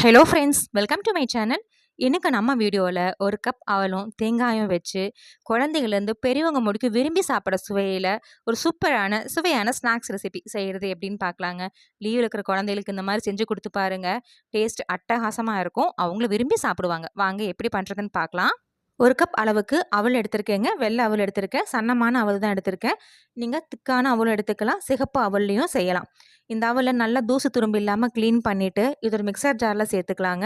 Hello friends, welcome to my channel. இன்னைக்கு நம்ம வீடியோவில் ஒரு கப் அவலும் தேங்காயும் வச்சு குழந்தைகள்லேருந்து பெரியவங்க முடிக்க விரும்பி சாப்பிட சுவையில் ஒரு சூப்பரான சுவையான ஸ்நாக்ஸ் ரெசிபி செய்கிறது எப்படின்னு பார்க்கலாங்க. லீவ் இருக்கிற குழந்தைகளுக்கு இந்த மாதிரி செஞ்சு கொடுத்து பாருங்க. டேஸ்ட் அட்டகாசமாக இருக்கும். அவங்களும் விரும்பி சாப்பிடுவாங்க. வாங்க எப்படி பண்ணுறதுன்னு பார்க்கலாம். ஒரு கப் அளவுக்கு அவல் எடுத்திருக்கேங்க. வெள்ளை அவல் எடுத்திருக்கேன். சன்னமான அவல் தான் எடுத்திருக்கேன். நீங்கள் திக்கான அவல் எடுத்துக்கலாம். சிகப்பு அவல்லையும் செய்யலாம். இந்த அவலை நல்லா தூசு துரும்பு இல்லாமல் க்ளீன் பண்ணிவிட்டு இது ஒரு மிக்சர் ஜாரில் சேர்த்துக்கலாங்க.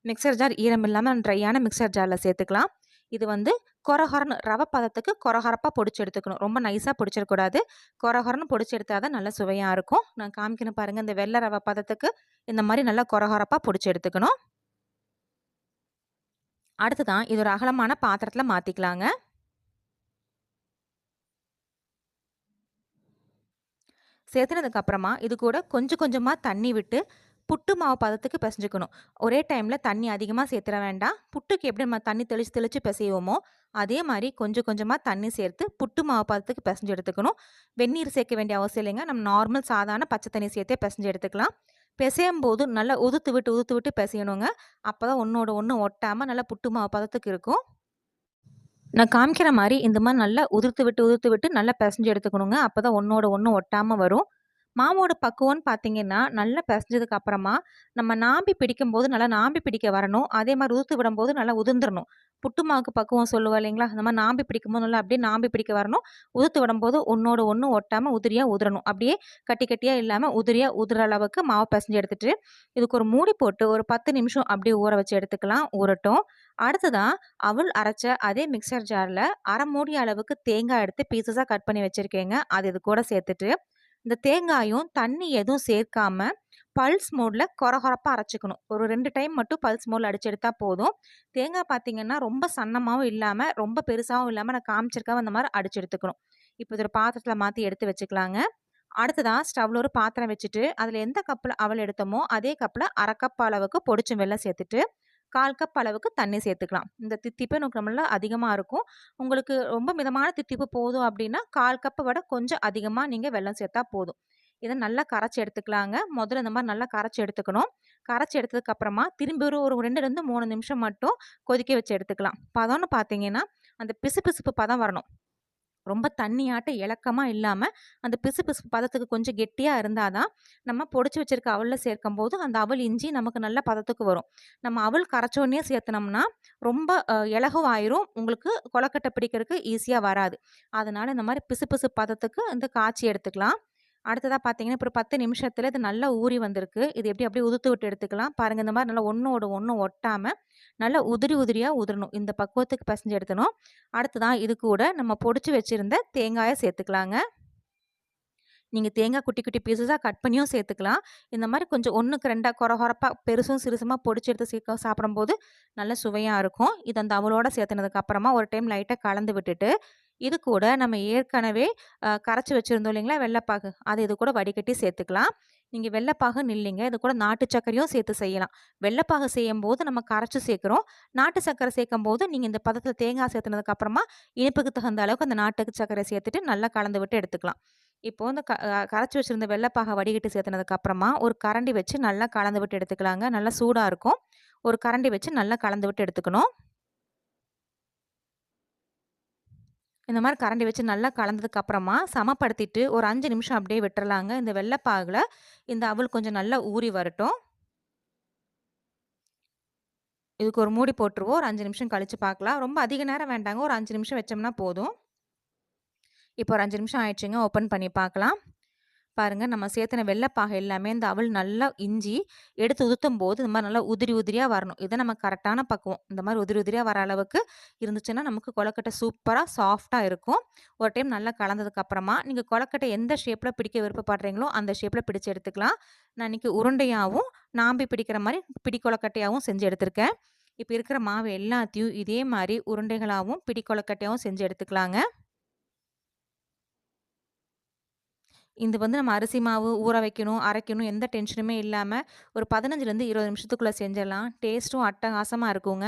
மிக்சர் ஜார் ஈரம் இல்லாமல் ட்ரையான மிக்சர் ஜாரில் சேர்த்துக்கலாம். இது வந்து கொரகொரன்னு ரவை பதத்துக்கு கொரகொரப்பாக பொடிச்சு எடுத்துக்கணும். ரொம்ப நைஸாக பொடிச்சிடக்கூடாது. கொரகொரன்னு பொடிச்சு எடுத்தால் தான் நல்லா சுவையாக இருக்கும். நான் காமிக்கணும் பாருங்கள். இந்த வெள்ளை ரவை பதத்துக்கு இந்த மாதிரி நல்லா கொரகொரப்பாக பொடிச்சு எடுத்துக்கணும். அடுத்ததான் இது ஒரு அகலமான பாத்திரத்தில் மாற்றிக்கலாங்க. சேர்த்துனதுக்கு அப்புறமா இது கூட கொஞ்சம் கொஞ்சமாக தண்ணி விட்டு புட்டு மாவு பதத்துக்கு பிசைஞ்சுக்கணும். ஒரே டைமில் தண்ணி அதிகமாக சேர்த்துட வேண்டாம். புட்டுக்கு எப்படி நம்ம தண்ணி தெளித்து தெளித்து பிசைவோமோ அதே மாதிரி கொஞ்சம் கொஞ்சமாக தண்ணி சேர்த்து புட்டு மாவு பதத்துக்கு பிசைஞ்சு எடுத்துக்கணும். வெந்நீர் சேர்க்க வேண்டிய அவசியம் இல்லைங்க. நம்ம நார்மல் சாதாரண பச்சை தண்ணி சேர்த்தே பிசைஞ்சு எடுத்துக்கலாம். பிசையும் போது நல்லா உதுத்து விட்டு பிசையணுங்க. அப்போ தான் ஒன்றோட ஒன்று ஒட்டாமல் நல்லா புட்டு மாவு பதத்துக்கு இருக்கும். நான் காமிக்கிற மாரி இந்த மாரி நல்லா உதிர்த்து விட்டு நல்லா பெசஞ்சு எடுத்துக்கணுங்க. அப்பதான் ஒண்ணோட ஒண்ணு ஒட்டாம வரும். மாவோட பக்குவம்ன்னு பார்த்தீங்கன்னா, நல்லா பெசஞ்சதுக்கு அப்புறமா, நம்ம நாம்பி பிடிக்கும்போது நல்லா நாம்பி பிடிக்க வரணும். அதே மாரி உதுத்து விடும்போது நல்லா உதிர்ந்துரணும். புட்டு மாவுக்கு பக்குவம் சொல்லுவோம் இல்லைங்களா? அந்த மாரி நாம்பி பிடிக்கும்போது நல்லா அப்படியே நாம்பி பிடிக்க வரணும். உதுத்து விடும்போது ஒண்ணோட ஒண்ணு ஒட்டாம உதிரியா உதிரணும். அப்படியே கட்டி கட்டியா இல்லாம உதிரியா உதிர அளவுக்கு மாவு பெசஞ்சு எடுத்துட்டு, இதுக்கு ஒரு மூடி போட்டு ஒரு 10 நிமிஷம் அப்படியே ஊற வச்சு எடுத்துக்கலாம். ஊறட்டும். அடுத்ததா அவல் அரைச்ச அதே மிக்ஸர் ஜார்ல 1/2 மூடி அளவுக்கு தேங்காய் எடுத்து பீஸஸா கட் பண்ணி வச்சிருக்கேங்க. அது இது கூட சேர்த்துட்டு, இந்த தேங்காயும் தண்ணி எதுவும் சேர்க்காம பல்ஸ் மோட்ல கொரகொரப்பா அரைச்சுக்கணும். ஒரு 2 டைம் மட்டும் பல்ஸ் மோட்ல அடிச்சு எடுத்தா போதும். தேங்காய் பார்த்தீங்கன்னா, ரொம்ப சன்னமாவும் இல்லாம, ரொம்ப பெருசாவும் இல்லாம நான் காமிச்சிருக்கேன் அந்த மாரி அடிச்சு எடுத்துக்கணும். இப்போ இது ஒரு பாத்திரத்துல மாத்தி எடுத்து வச்சுக்கலாங்க. அடுத்ததா ஸ்டவ்ல ஒரு பாத்திரம் வச்சுட்டு, அதுல எந்த கப்ல அவல் எடுத்தோமோ, அதே கப்ல 1/2 கப் அளவுக்கு பொடிச்ச வெல்லம் சேர்த்துட்டு 1/4 கப் அளவுக்கு தண்ணி சேர்த்துக்கலாம். இந்த தித்திப்பு நம்மள அதிகமா இருக்கும். உங்களுக்கு ரொம்ப மிதமான தித்திப்பு போதும் அப்டின்னா, 1/4 கப்ப விட கொஞ்சம் அதிகமா நீங்க வெல்லம் சேர்த்தா போதும். இத நல்லா கரைச்சு எடுத்துக்கலாங்க. முதல்ல இந்த மாரி நல்லா கரைச்சு எடுத்துக்கணும். கரைச்சு எடுத்ததுக்கு அப்புறமா திரும்பி ஒரு 2லிருந்து 3 நிமிஷம் மட்டும் கொதிக்க வச்சு எடுத்துக்கலாம். பதம்னு பார்த்தீங்கன்னா, அந்த பிசுபிசுப்பு பதம் வரணும். ரொம்ப தண்ணியாட்ட இளக்கமா இல்லாம, அந்த பிசுபிசுப்பு பதத்துக்கு கொஞ்சம் கெட்டியா இருந்தா தான், நம்ம பொடிச்சு வச்சிருக்க அவல்ல சேர்க்கும்போது, அந்த அவல் இஞ்சி நமக்கு நல்ல பதத்துக்கு வரும். நம்ம அவல் கரைச்சோனயே சேர்த்துனோம்னா, ரொம்ப இலகுவாயிரும். உங்களுக்கு கொழக்கட்டை பிடிக்கிறதுக்கு ஈஸியா வராது. அதனால இந்த மாரி பிசுபிசு பதத்துக்கு வந்து காய்ச்சி எடுத்துக்கலாம். அடுத்ததா பார்த்தீங்கன்னா, இப்போ ஒரு 10 நிமிஷத்துல இது நல்லா ஊறி வந்திருக்கு. இது எப்படி அப்படியே உதுத்து விட்டு எடுத்துக்கலாம். பாருங்க இந்த மாரி நல்லா ஒண்ணோட ஒண்ணு ஒட்டாம, நல்லா உதிரியா உதிரணும். இந்த பக்குவத்துக்கு பெசஞ்சு எடுத்தணும். அடுத்ததா இது கூட நம்ம பொடிச்சு வச்சிருந்த தேங்காய சேர்த்துக்கலாங்க. நீங்க தேங்காய் குட்டி குட்டி பீஸஸா கட் பண்ணியும் சேர்த்துக்கலாம். இந்த மாரி கொஞ்சம் 1க்கு 2ஆ கொரகொரப்பா பெருசும் சிறுசுமா பொடிச்சு எடுத்து சாப்பிடும்போது நல்ல சுவையா இருக்கும். இது அந்த அவலோட சேர்த்துனதுக்கு அப்புறமா ஒரு டைம் லைட்டா கலந்து விட்டுட்டு, இது கூட நம்ம ஏற்கனவே கரைச்சு வச்சிருந்தோம் இல்லைங்களா வெல்லப்பாகு, அத இது கூட வடிகட்டி சேர்த்துக்கலாம். நீங்க வெல்லப்பாகுன்னு இல்லைங்க. இது கூட நாட்டு சர்க்கரையும் சேர்த்து செய்யலாம். வெல்லப்பாகு செய்யும்போது நம்ம கரைச்சு சேர்க்கிறோம். நாட்டு சர்க்கரை சேர்க்கும்போது நீங்க இந்த பதத்துல தேங்காய் சேர்த்துனதுக்கு அப்புறமா இனிப்புக்கு தகுந்த அளவுக்கு அந்த நாட்டு சர்க்கரை சேர்த்துட்டு நல்லா கலந்து விட்டு எடுத்துக்கலாம். இப்போ வந்து கரைச்சு வச்சிருந்த வெல்லப்பாக வடிகட்டி சேர்த்துனதுக்கு அப்புறமா, ஒரு கரண்டி வச்சு நல்லா கலந்து விட்டு எடுத்துக்கலாங்க. நல்லா சூடா இருக்கும். ஒரு கரண்டி வச்சு நல்லா கலந்து விட்டு எடுத்துக்கணும். இந்த மாரி கரண்டி வச்சு நல்லா கலந்ததுக்கு அப்புறமா, சமப்படுத்திட்டு ஒரு 5 நிமிஷம் அப்படியே விட்டுறலாங்க. இந்த வெல்லப்பாகுல இந்த அவல் கொஞ்சம் நல்லா ஊறி வரட்டும். இதுக்கு ஒரு மூடி போட்டுருவோம். ஒரு 5 நிமிஷம் கழிச்சு பார்க்கலாம். ரொம்ப அதிக நேரம் வேண்டாங்க. ஒரு 5 நிமிஷம் வச்சோம்னா போதும். இப்போ ஒரு 5 நிமிஷம் ஆயிடுச்சுங்க. ஓப்பன் பண்ணி பார்க்கலாம். பாருங்க நம்ம சேர்த்துன வெல்லப்பாகு எல்லாமே இந்த அவல் நல்லா இஞ்சி எடுத்து உதுத்தும்போது இந்த மாரி நல்லா உதிரியா வரணும். இதான் நம்ம கரெக்டான பக்குவம். இந்த மாரி உதிரியா வர அளவுக்கு இருந்துச்சுன்னா, நமக்கு கொழக்கட்டை சூப்பரா சாஃப்ட்டா இருக்கும். ஒரு டைம் நல்லா கலந்ததுக்கு அப்புறமா, நீங்க கொழக்கட்டை எந்த ஷேப்ல பிடிக்க விருப்பப்படுறீங்களோ, அந்த ஷேப்ல பிடிச்சு எடுத்துக்கலாம். நான் இன்னைக்கு உருண்டையாவும், நாம்பி பிடிக்கிற மாரி பிடி கொழக்கட்டையாவும் செஞ்சு எடுத்திருக்கேன். இப்ப இருக்கிற மாவு எல்லாத்தையும் இதே மாரி உருண்டைகளாவும், பிடி கொழக்கட்டையாவும் செஞ்சு எடுத்துக்கலாங்க. இது வந்து நம்ம அரிசி மாவு ஊற வைக்கணும், அரைக்கணும் எந்த டென்ஷனுமே இல்லாம, ஒரு 15லேருந்து 20 நிமிஷத்துக்குள்ள செஞ்சிடலாம். டேஸ்ட்டும் அட்டகாசமா இருக்குங்க.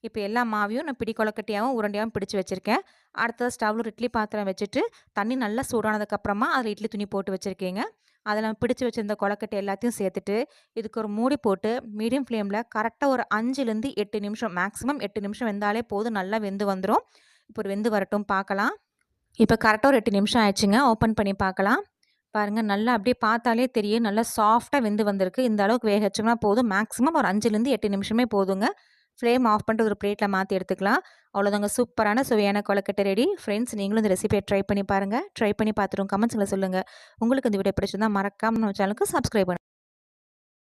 இப்ப எல்லா மாவையும் நான் பிடி கொழக்கட்டையாவும், உருண்டையாவும் பிடிச்சு வச்சிருக்கேன். அடுத்தது ஸ்டவ்ல ஒரு இட்லி பாத்திரம் வச்சுட்டு, தண்ணி நல்லா சூடானதுக்கு அப்புறமா அதில இட்லி துணி போட்டு வச்சிருக்கேங்க. அதில நம்ம பிடிச்சு வச்சிருந்த கொழுக்கட்டை எல்லாத்தையும் சேர்த்துட்டு, இதுக்கு ஒரு மூடி போட்டு மீடியம் ஃப்ளேம்ல கரெக்ட்டா ஒரு 5லேருந்து 8 நிமிஷம் மேக்ஸிமம் 8 நிமிஷம் வெந்தாலே போதும். நல்லா வெந்து வந்துரும். இப்போ ஒரு வெந்து வரட்டும் பார்க்கலாம். இப்ப கரெக்ட்டா ஒரு 8 நிமிஷம் ஆயிடுச்சுங்க. ஓப்பன் பண்ணி பார்க்கலாம். பாருங்க நல்லா அப்படியே பார்த்தாலே தெரியும். நல்லா சாஃப்ட்டா வெந்து வந்திருக்கு. இந்த அளவுக்கு வேக வச்சோம்னா போதும். மேக்ஸிமம் ஒரு 5லேருந்து 8 நிமிஷமே போதுங்க. ஃப்ளேம் ஆஃப் பண்ணிட்டு ஒரு பிளேட்ல மாத்தி எடுத்துக்கலாம். அவ்வளோதாங்க சூப்பரான சுவையான கொழுக்கட்டை ரெடி. ஃப்ரெண்ட்ஸ் நீங்களும் இந்த ரெசிபிய ட்ரை பண்ணி பாருங்க. ட்ரை பண்ணி பார்த்துட்டு உங்க கமெண்ட்ஸ்ல சொல்லுங்க. உங்களுக்கு இந்த வீடியோ பிடிச்சிருந்தா மறக்காம நம்ம சேனலுக்கு சப்ஸ்கிரைப் பண்ணுங்க.